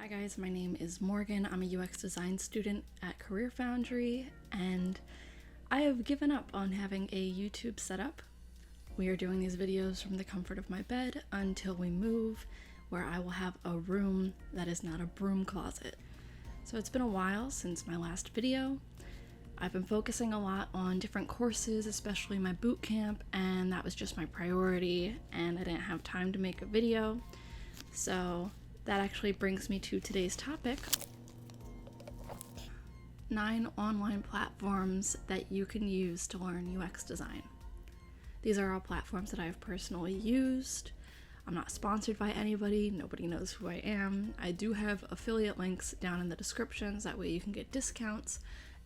Hi guys, my name is Morgan. I'm a UX design student at CareerFoundry, and I have given up on having a YouTube setup. We are doing these videos from the comfort of my bed until we move, where I will have a room that is not a broom closet. So it's been a while since my last video. I've been focusing a lot on different courses, especially my boot camp, and that was just my priority, and I didn't have time to make a video. So that actually brings me to today's topic: 9 online platforms that you can use to learn UX design. These are all platforms that I have personally used. I'm not sponsored by anybody, nobody knows who I am. I do have affiliate links down in the descriptions, that way you can get discounts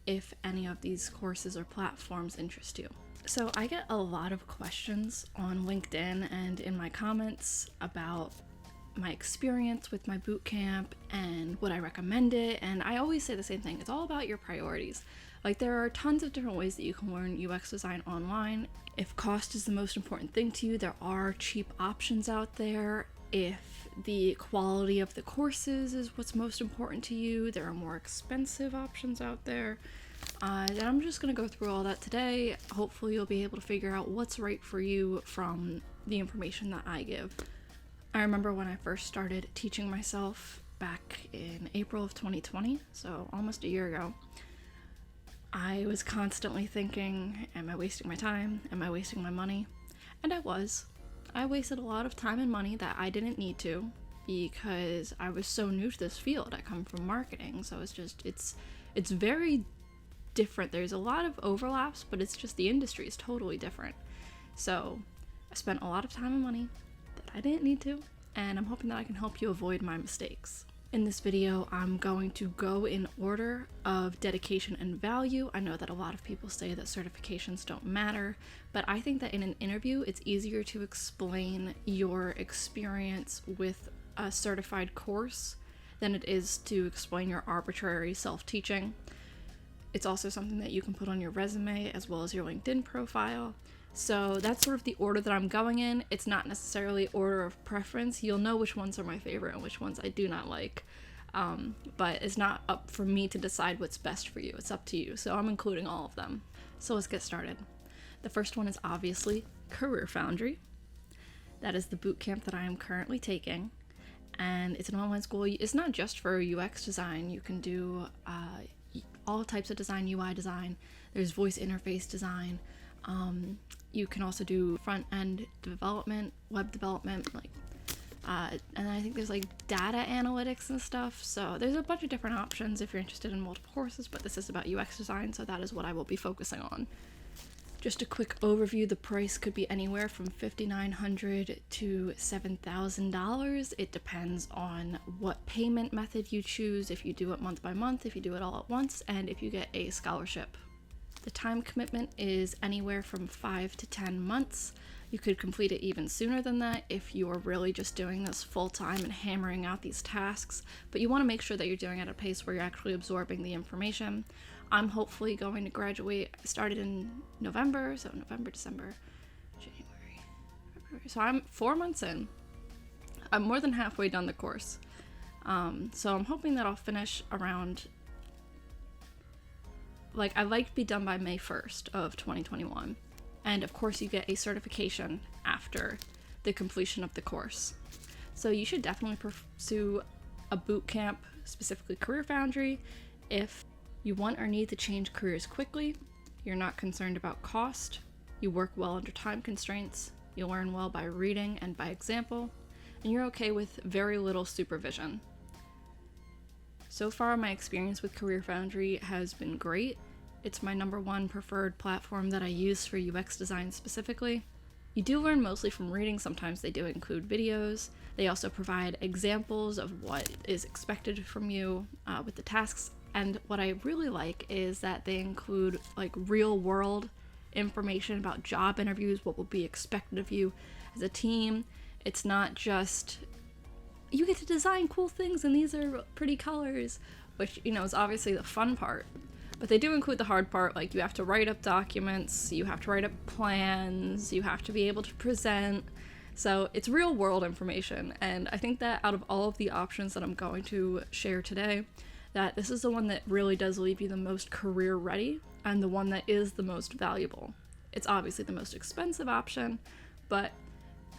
if any of these courses or platforms interest you. So I get a lot of questions on LinkedIn and in my comments about my experience with my boot camp and would I recommend it, and I always say the same thing: it's all about your priorities. Like, there are tons of different ways that you can learn UX design online. If cost is the most important thing to you, there are cheap options out there. If the quality of the courses is what's most important to you, there are more expensive options out there. And I'm just going to go through all that today. Hopefully you'll be able to figure out what's right for you from the information that I give. I remember when I first started teaching myself back in April of 2020, so almost a year ago, I was constantly thinking, am I wasting my time? Am I wasting my money? And I was. I wasted a lot of time and money that I didn't need to, because I was so new to this field. I come from marketing, so it's very different. There's a lot of overlaps, but it's just the industry is totally different. So I spent a lot of time and money that I didn't need to, and I'm hoping that I can help you avoid my mistakes. In this video, I'm going to go in order of dedication and value. I know that a lot of people say that certifications don't matter, but I think that in an interview, it's easier to explain your experience with a certified course than it is to explain your arbitrary self-teaching. It's also something that you can put on your resume as well as your LinkedIn profile. So that's sort of the order that I'm going in. It's not necessarily order of preference. You'll know which ones are my favorite and which ones I do not like. But it's not up for me to decide what's best for you. It's up to you. So I'm including all of them. So let's get started. The first one is obviously CareerFoundry. That is the boot camp that I am currently taking. And it's an online school. It's not just for UX design. You can do all types of design, UI design. There's voice interface design. You can also do front-end development, web development, and I think there's like data analytics and stuff. So there's a bunch of different options if you're interested in multiple courses, but this is about UX design, so that is what I will be focusing on. Just a quick overview: the price could be anywhere from $5,900 to $7,000. It depends on what payment method you choose, if you do it month by month, if you do it all at once, and if you get a scholarship. The time commitment is anywhere from 5 to 10 months. You could complete it even sooner than that if you are really just doing this full time and hammering out these tasks, but you want to make sure that you're doing it at a pace where you're actually absorbing the information. I'm hopefully going to graduate. I started in November, so November, December, January, February. So I'm 4 months in. I'm more than halfway done the course. So I'm hoping that I'll finish around, I'd like to be done by May 1st of 2021. And of course you get a certification after the completion of the course. So you should definitely pursue a boot camp, specifically CareerFoundry, if you want or need to change careers quickly, you're not concerned about cost, you work well under time constraints, you learn well by reading and by example, and you're okay with very little supervision. So far, my experience with CareerFoundry has been great. It's my #1 preferred platform that I use for UX design specifically. You do learn mostly from reading. Sometimes they do include videos. They also provide examples of what is expected from you with the tasks. And what I really like is that they include real world information about job interviews, what will be expected of you as a team. It's not just, you get to design cool things and these are pretty colors, which, is obviously the fun part. But they do include the hard part, you have to write up documents, you have to write up plans, you have to be able to present. So it's real world information, and I think that out of all of the options that I'm going to share today, that this is the one that really does leave you the most career ready and the one that is the most valuable. It's obviously the most expensive option, but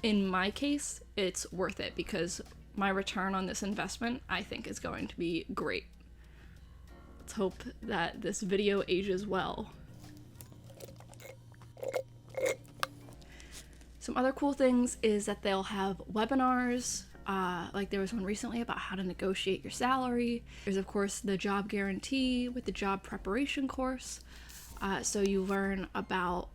in my case, it's worth it because my return on this investment, I think, is going to be great. Let's hope that this video ages well. Some other cool things is that they'll have webinars, like there was one recently about how to negotiate your salary. There's of course the job guarantee with the job preparation course. So you learn about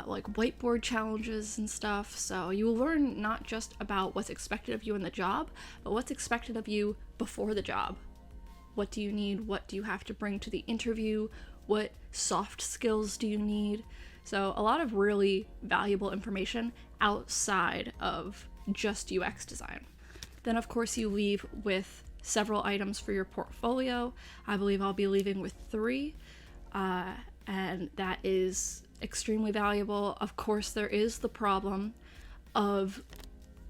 like whiteboard challenges and stuff. So you will learn not just about what's expected of you in the job, but what's expected of you before the job. What do you need? What do you have to bring to the interview? What soft skills do you need? So a lot of really valuable information outside of just UX design. Then of course you leave with several items for your portfolio. I believe I'll be leaving with 3, and that is extremely valuable. Of course there is the problem of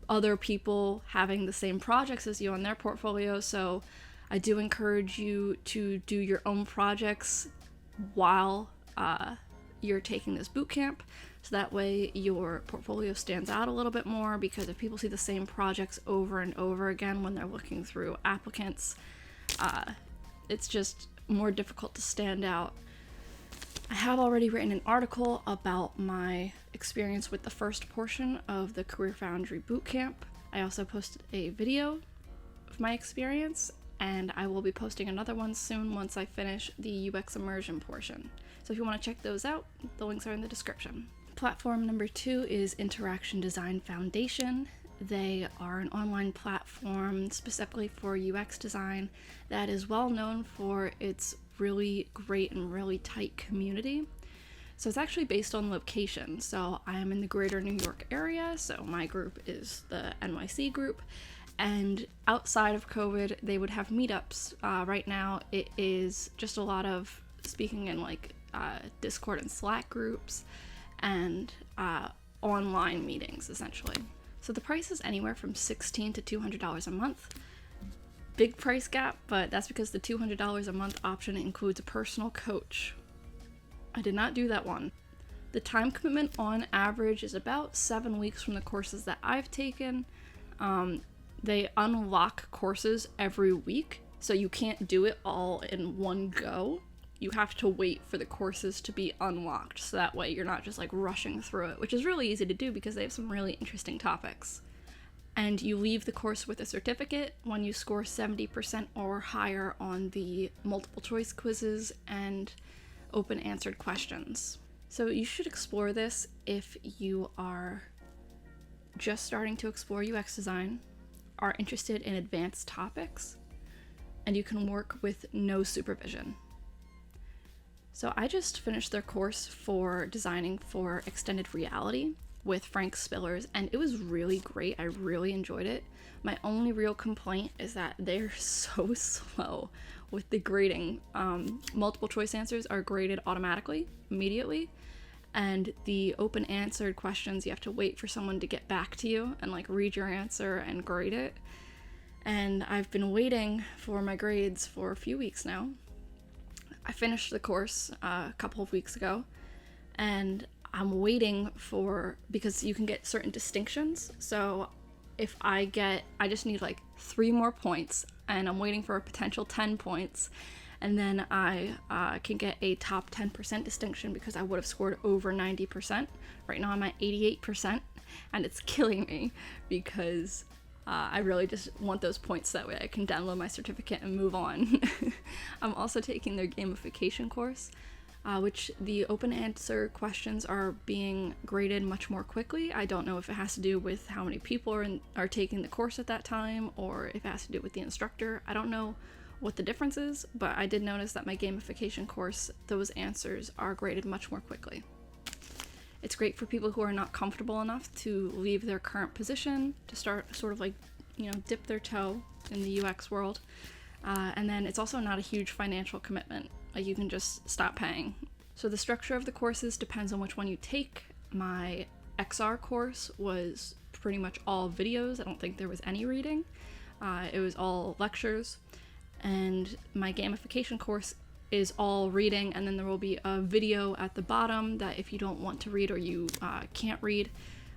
other people having the same projects as you on their portfolio, so I do encourage you to do your own projects while you're taking this boot camp, so that way your portfolio stands out a little bit more, because if people see the same projects over and over again when they're looking through applicants, it's just more difficult to stand out. I have already written an article about my experience with the first portion of the CareerFoundry bootcamp. I also posted a video of my experience, and I will be posting another one soon once I finish the UX immersion portion. So if you want to check those out, the links are in the description. Platform number 2 is Interaction Design Foundation. They are an online platform specifically for UX design that is well known for its really great and really tight community. So it's actually based on location. So I am in the greater New York area, so my group is the NYC group. And outside of COVID, they would have meetups. Right now, it is just a lot of speaking in like Discord and Slack groups and online meetings, essentially. So the price is anywhere from $16 to $200 a month. Big price gap, but that's because the $200 a month option includes a personal coach. I did not do that one. The time commitment on average is about 7 weeks from the courses that I've taken. They unlock courses every week, so you can't do it all in one go. You have to wait for the courses to be unlocked, so that way you're not just like rushing through it, which is really easy to do because they have some really interesting topics. And you leave the course with a certificate when you score 70% or higher on the multiple choice quizzes and open answered questions. So you should explore this if you are just starting to explore UX design, are interested in advanced topics, and you can work with no supervision. So I just finished their course for designing for extended reality with Frank Spillers, and it was really great. I really enjoyed it. My only real complaint is that they're so slow with the grading. Multiple choice answers are graded automatically, immediately, and the open answered questions, you have to wait for someone to get back to you and like read your answer and grade it. And I've been waiting for my grades for a few weeks now. I finished the course a couple of weeks ago, and I'm waiting because you can get certain distinctions. So if I just need like 3 more points, and I'm waiting for a potential 10 points, and then I can get a top 10% distinction because I would have scored over 90%. Right now I'm at 88%, and it's killing me because I really just want those points, that way I can download my certificate and move on. I'm also taking their gamification course, which the open answer questions are being graded much more quickly. I don't know if it has to do with how many people are taking the course at that time, or if it has to do with the instructor. I don't know what the difference is, but I did notice that my gamification course, those answers are graded much more quickly. It's great for people who are not comfortable enough to leave their current position, to start sort of like, dip their toe in the UX world. And then it's also not a huge financial commitment. Like, you can just stop paying. So the structure of the courses depends on which one you take. My XR course was pretty much all videos. I don't think there was any reading. It was all lectures. And my gamification course is all reading, and then there will be a video at the bottom that if you don't want to read or you can't read,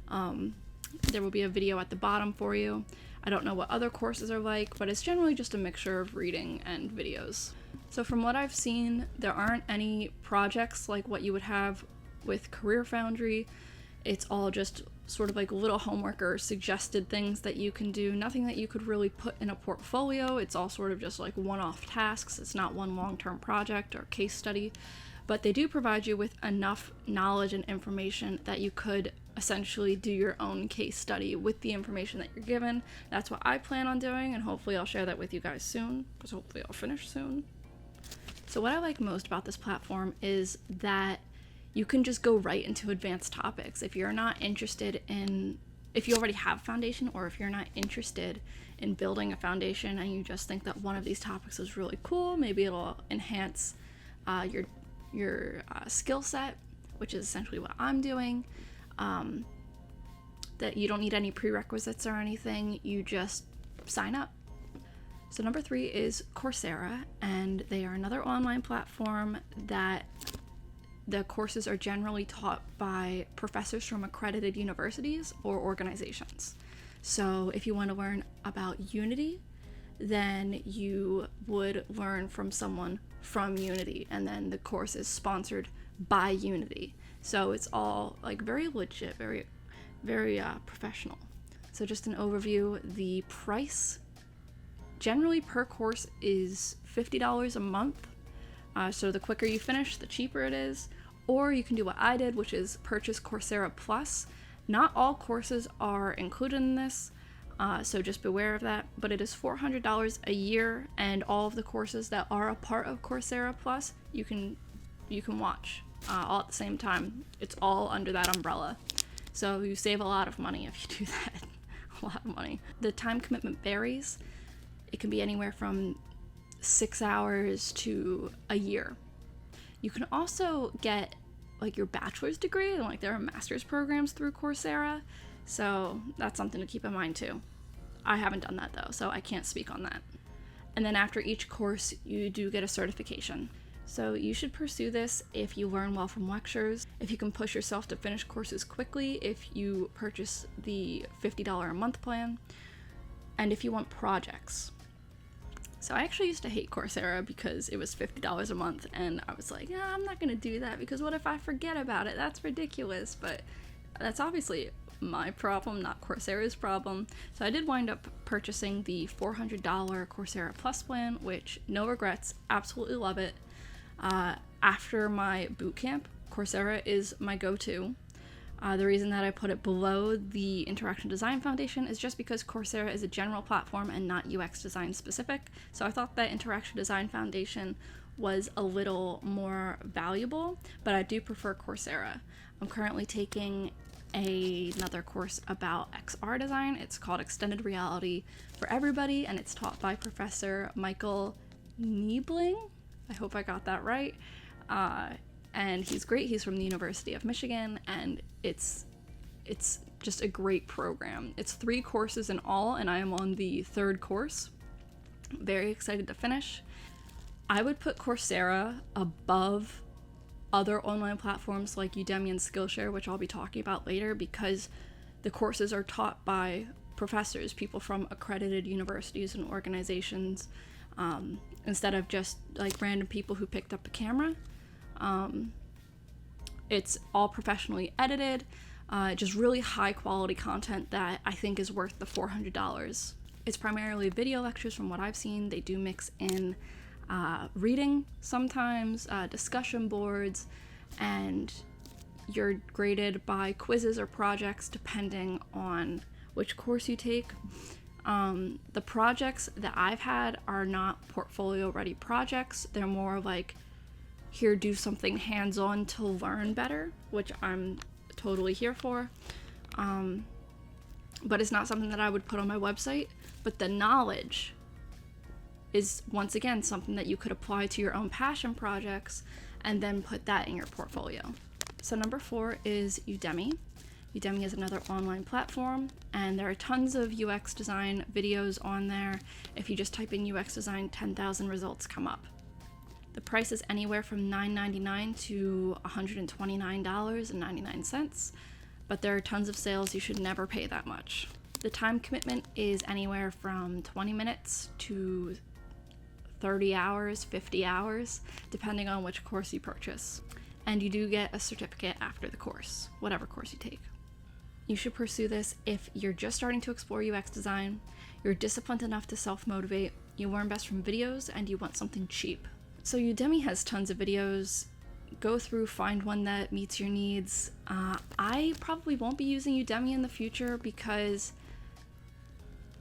there will be a video at the bottom for you. I don't know what other courses are like, but it's generally just a mixture of reading and videos. So from what I've seen, there aren't any projects like what you would have with CareerFoundry. It's all just sort of like little homework or suggested things that you can do, nothing that you could really put in a portfolio. It's all sort of just like one-off tasks. It's not one long-term project or case study, but they do provide you with enough knowledge and information that you could essentially do your own case study with the information that you're given. That's what I plan on doing, and hopefully I'll share that with you guys soon, because hopefully I'll finish soon. So what I like most about this platform is that you can just go right into advanced topics. If you're not interested in, if you already have foundation, or if you're not interested in building a foundation and you just think that one of these topics is really cool, maybe it'll enhance your skill set, which is essentially what I'm doing, that you don't need any prerequisites or anything, you just sign up. So number 3 is Coursera, and they are another online platform that the courses are generally taught by professors from accredited universities or organizations. So if you want to learn about Unity, then you would learn from someone from Unity, and then the course is sponsored by Unity. So it's all like very legit, very professional. So just an overview, the price generally per course is $50 a month. So the quicker you finish, the cheaper it is. Or you can do what I did, which is purchase Coursera Plus. Not all courses are included in this, so just beware of that. But it is $400 a year, and all of the courses that are a part of Coursera Plus, you can watch all at the same time. It's all under that umbrella. So you save a lot of money if you do that. A lot of money. The time commitment varies. It can be anywhere from 6 hours to a year. You can also get like your bachelor's degree, and like there are master's programs through Coursera, so that's something to keep in mind too. I haven't done that though, so I can't speak on that. And then after each course, you do get a certification. So you should pursue this if you learn well from lectures, if you can push yourself to finish courses quickly, if you purchase the $50 a month plan, and if you want projects. So I actually used to hate Coursera because it was $50 a month, and I was like, yeah, I'm not gonna do that because what if I forget about it? That's ridiculous. But that's obviously my problem, not Coursera's problem. So I did wind up purchasing the $400 Coursera Plus plan, which no regrets, absolutely love it. After my bootcamp, Coursera is my go-to. The reason that I put it below the Interaction Design Foundation is just because Coursera is a general platform and not UX design specific. So I thought that Interaction Design Foundation was a little more valuable, but I do prefer Coursera. I'm currently taking another course about XR design. It's called Extended Reality for Everybody, and it's taught by Professor Michael Niebling. I hope I got that right. And he's great. He's from the University of Michigan, and it's just a great program. It's 3 courses in all, and I am on the 3rd course. Very excited to finish. I would put Coursera above other online platforms like Udemy and Skillshare, which I'll be talking about later, because the courses are taught by professors, people from accredited universities and organizations, instead of just like random people who picked up a camera. It's all professionally edited, just really high quality content that I think is worth the $400. It's primarily video lectures from what I've seen. They do mix in reading sometimes, discussion boards, and you're graded by quizzes or projects depending on which course you take. The projects that I've had are not portfolio ready projects. They're more like, here, do something hands-on to learn better, which I'm totally here for. But it's not something that I would put on my website. But the knowledge is, once again, something that you could apply to your own passion projects and then put that in your portfolio. So number 4 is Udemy. Udemy is another online platform, and there are tons of UX design videos on there. If you just type in UX design, 10,000 results come up. The price is anywhere from $9.99 to $129.99, but there are tons of sales. You should never pay that much. The time commitment is anywhere from 20 minutes to 30 hours, 50 hours, depending on which course you purchase. And you do get a certificate after the course, whatever course you take. You should pursue this if you're just starting to explore UX design, you're disciplined enough to self-motivate, you learn best from videos, and you want something cheap. So Udemy has tons of videos. Go through, find one that meets your needs. I probably won't be using Udemy in the future because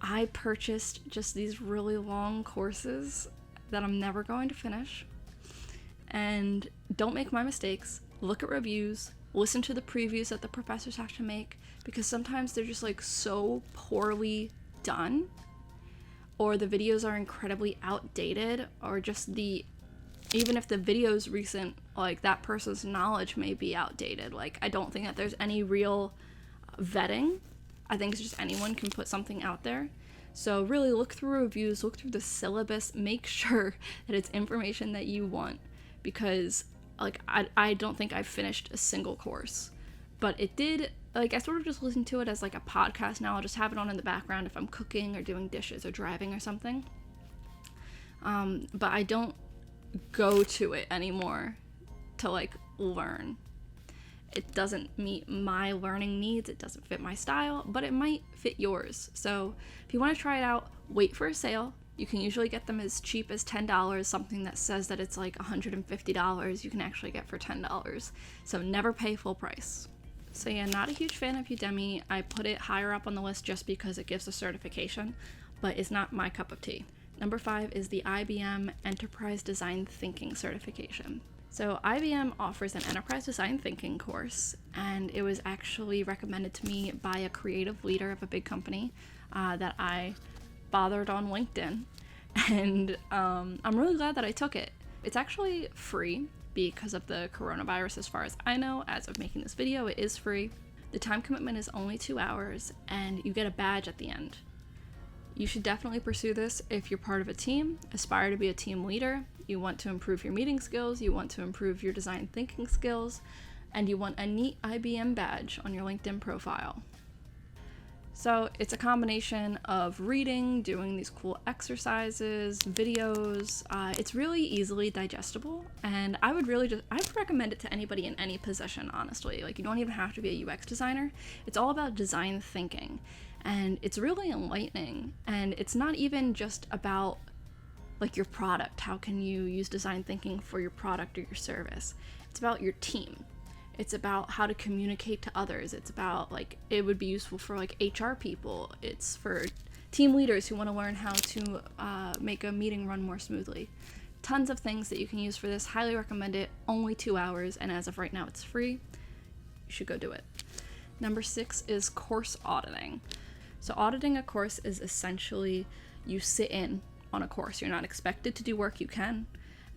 I purchased just these really long courses that I'm never going to finish. And don't make my mistakes. Look at reviews, listen to the previews that the professors have to make, because sometimes they're just like so poorly done, or the videos are incredibly outdated, or just even if the video's recent, like that person's knowledge may be outdated. Like, I don't think that there's any real vetting. I think it's just anyone can put something out there. So really look through reviews, look through the syllabus, make sure that it's information that you want, because like I don't think I've finished a single course, but it did, like I sort of just listen to it as like a podcast now. I'll just have it on in the background if I'm cooking or doing dishes or driving or something. But I don't go to it anymore to like learn. It doesn't meet my learning needs, it doesn't fit my style, but it might fit yours. So if you want to try it out, wait for a sale. You can usually get them as cheap as $10. Something that says that it's like $150 you can actually get for $10. So never pay full price. So yeah, not a huge fan of Udemy. I put it higher up on the list just because it gives a certification, but it's not my cup of tea. Number 5 is the IBM Enterprise Design Thinking certification. So IBM offers an enterprise design thinking course, and it was actually recommended to me by a creative leader of a big company that I bothered on LinkedIn, and I'm really glad that I took it. It's actually free because of the coronavirus, as far as I know. As of making this video, it is free. The time commitment is only 2 hours, and you get a badge at the end. You should definitely pursue this if you're part of a team, aspire to be a team leader, you want to improve your meeting skills, you want to improve your design thinking skills, and you want a neat IBM badge on your LinkedIn profile. So it's a combination of reading, doing these cool exercises, videos. It's really easily digestible, and I would recommend it to anybody in any position, honestly. Like, you don't even have to be a UX designer. It's all about design thinking, and it's really enlightening. And it's not even just about like your product. How can you use design thinking for your product or your service? It's about your team. It's about how to communicate to others. It's about, like, it would be useful for like HR people. It's for team leaders who want to learn how to make a meeting run more smoothly. Tons of things that you can use for this. Highly recommend it. Only 2 hours, and as of right now it's free. You should go do it. Number 6 is course auditing. So auditing a course is essentially you sit in on a course. You're not expected to do work. You can,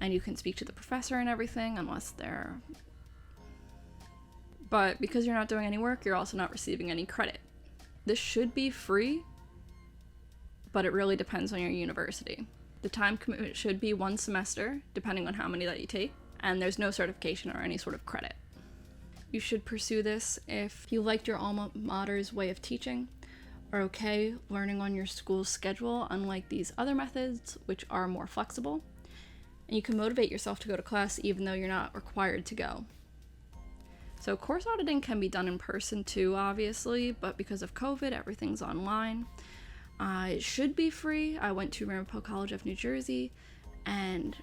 and you can speak to the professor and everything, unless they're... But because you're not doing any work, you're also not receiving any credit. This should be free, but it really depends on your university. The time commitment should be 1 semester, depending on how many that you take, and there's no certification or any sort of credit. You should pursue this if you liked your alma mater's way of teaching, are okay learning on your school's schedule, unlike these other methods, which are more flexible, and you can motivate yourself to go to class even though you're not required to go. So course auditing can be done in person too, obviously, but because of COVID, everything's online. It should be free. I went to Ramapo College of New Jersey, and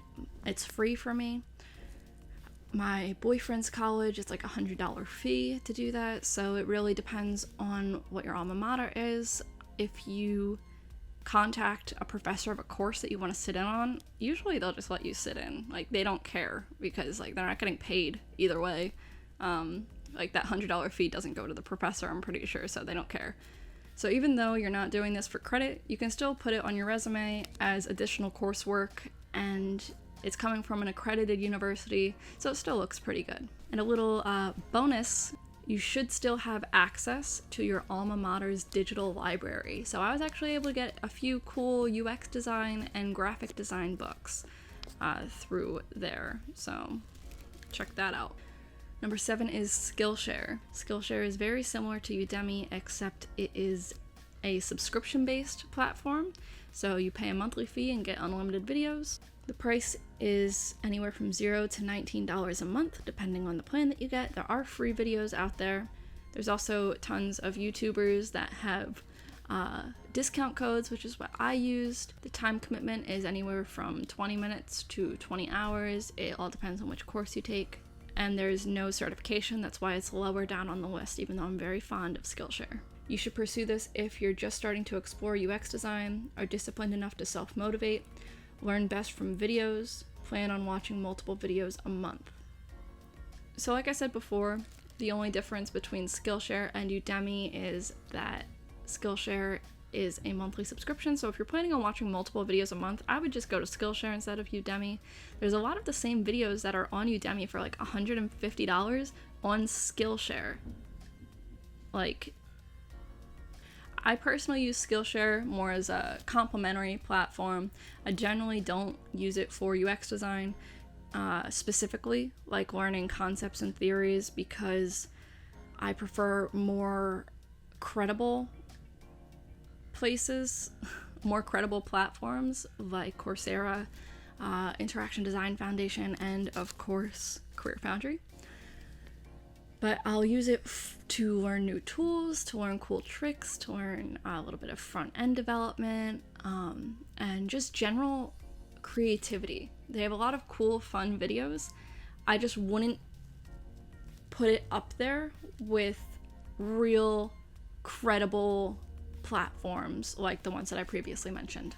it's free for me. My boyfriend's college, it's like $100 fee to do that, so it really depends on what your alma mater is. If you contact a professor of a course that you want to sit in on, usually they'll just let you sit in. Like, they don't care, because like they're not getting paid either way. Like, that $100 fee doesn't go to the professor, I'm pretty sure, so they don't care. So even though you're not doing this for credit, you can still put it on your resume as additional coursework, and it's coming from an accredited university, so it still looks pretty good. And a little bonus, you should still have access to your alma mater's digital library. So I was actually able to get a few cool UX design and graphic design books through there. So check that out. Number 7 is Skillshare. Skillshare is very similar to Udemy, except it is a subscription-based platform. So you pay a monthly fee and get unlimited videos. The price is anywhere from $0 to $19 a month, depending on the plan that you get. There are free videos out there. There's also tons of YouTubers that have discount codes, which is what I used. The time commitment is anywhere from 20 minutes to 20 hours. It all depends on which course you take. And there's no certification. That's why it's lower down on the list, even though I'm very fond of Skillshare. You should pursue this if you're just starting to explore UX design, are disciplined enough to self-motivate, learn best from videos, plan on watching multiple videos a month. So like I said before, the only difference between Skillshare and Udemy is that Skillshare is a monthly subscription. So if you're planning on watching multiple videos a month, I would just go to Skillshare instead of Udemy. There's a lot of the same videos that are on Udemy for like $150 on Skillshare. Like, I personally use Skillshare more as a complementary platform. I generally don't use it for UX design, specifically, like learning concepts and theories, because I prefer more credible places, more credible platforms like Coursera, Interaction Design Foundation, and of course, CareerFoundry. But I'll use it to learn new tools, to learn cool tricks, to learn a little bit of front-end development, and just general creativity. They have a lot of cool, fun videos. I just wouldn't put it up there with real, credible platforms like the ones that I previously mentioned.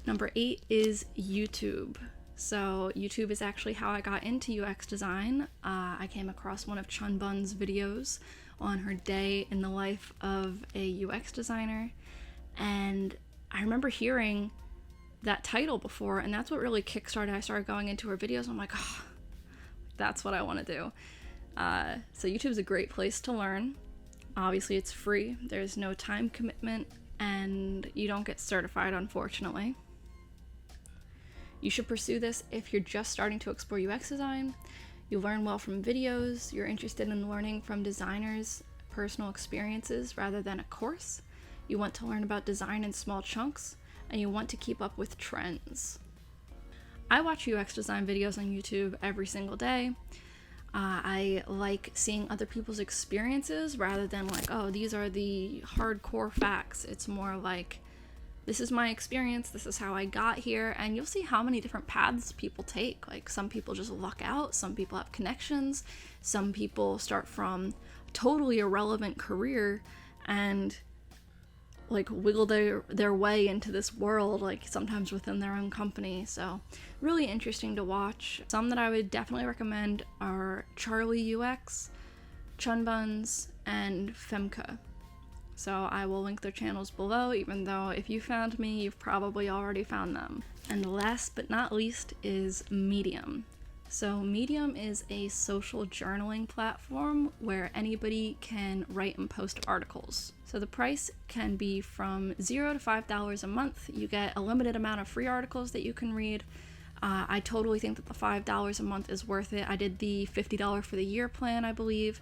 Number 8 is YouTube. So YouTube is actually how I got into UX design. I came across one of Chun Bun's videos on her day in the life of a UX designer, and I remember hearing that title before, and that's what really kickstarted. I started going into her videos. I'm like, oh, that's what I want to do. So YouTube is a great place to learn. Obviously, it's free. There's no time commitment, and you don't get certified, unfortunately. You should pursue this if you're just starting to explore UX design. You learn well from videos. You're interested in learning from designers' personal experiences rather than a course. You want to learn about design in small chunks, and you want to keep up with trends. I watch UX design videos on YouTube every single day. I like seeing other people's experiences rather than like, oh, these are the hardcore facts. It's more like, this is my experience, this is how I got here, and you'll see how many different paths people take. Like, some people just luck out, some people have connections, some people start from a totally irrelevant career and like wiggle their way into this world, like sometimes within their own company. So really interesting to watch. Some that I would definitely recommend are Charlie UX, Chun Buns, and Femke. So I will link their channels below, even though if you found me, you've probably already found them. And last but not least is Medium. So Medium is a social journaling platform where anybody can write and post articles. So the price can be from $0 to $5 a month. You get a limited amount of free articles that you can read. I totally think that the $5 a month is worth it. I did the $50 for the year plan, I believe.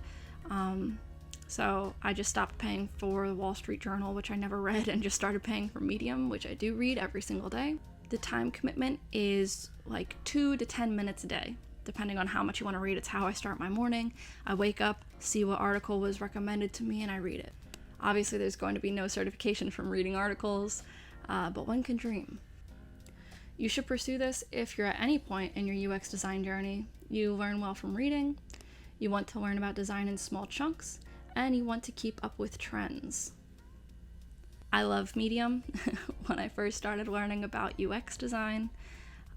So I just stopped paying for the Wall Street Journal, which I never read, and just started paying for Medium, which I do read every single day. The time commitment is like 2 to 10 minutes a day, depending on how much you want to read. It's how I start my morning. I wake up, see what article was recommended to me, and I read it. Obviously, there's going to be no certification from reading articles, but one can dream. You should pursue this if you're at any point in your UX design journey. You learn well from reading, you want to learn about design in small chunks, and you want to keep up with trends. I love Medium. When I first started learning about UX design,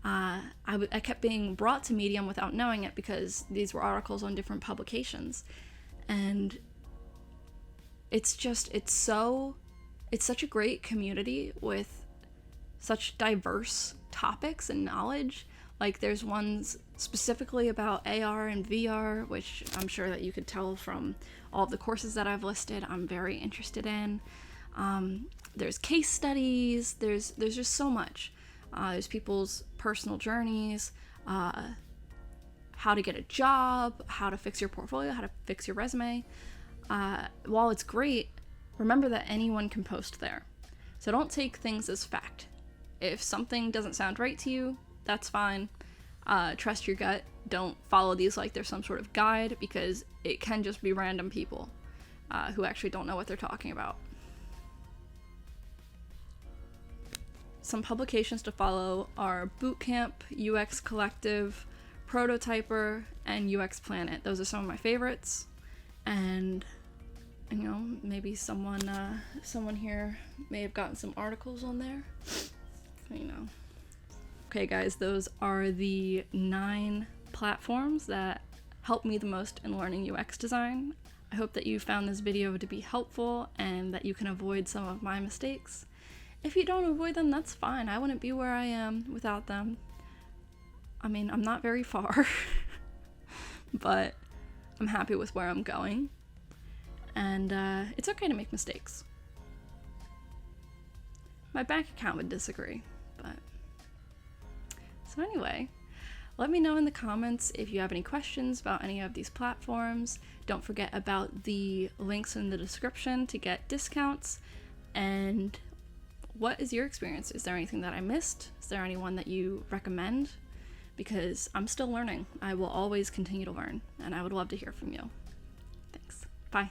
I kept being brought to Medium without knowing it because these were articles on different publications. And it's such a great community with such diverse topics and knowledge. Like, there's ones specifically about AR and VR, which I'm sure that you could tell from all of the courses that I've listed, I'm very interested in. There's case studies, there's just so much. There's people's personal journeys, how to get a job, how to fix your portfolio, how to fix your resume. While it's great, remember that anyone can post there. So don't take things as fact. If something doesn't sound right to you, that's fine. Trust your gut. Don't follow these like they're some sort of guide, because it can just be random people who actually don't know what they're talking about. Some publications to follow are Bootcamp, UX Collective, Prototyper, and UX Planet. Those are some of my favorites, and you know, maybe someone here may have gotten some articles on there, you know. Okay guys, those are the 9 platforms that helped me the most in learning UX design. I hope that you found this video to be helpful and that you can avoid some of my mistakes. If you don't avoid them, that's fine. I wouldn't be where I am without them. I mean, I'm not very far, but I'm happy with where I'm going. And it's okay to make mistakes. My bank account would disagree, but... So anyway, let me know in the comments if you have any questions about any of these platforms. Don't forget about the links in the description to get discounts. And what is your experience? Is there anything that I missed? Is there anyone that you recommend? Because I'm still learning. I will always continue to learn, and I would love to hear from you. Thanks. Bye.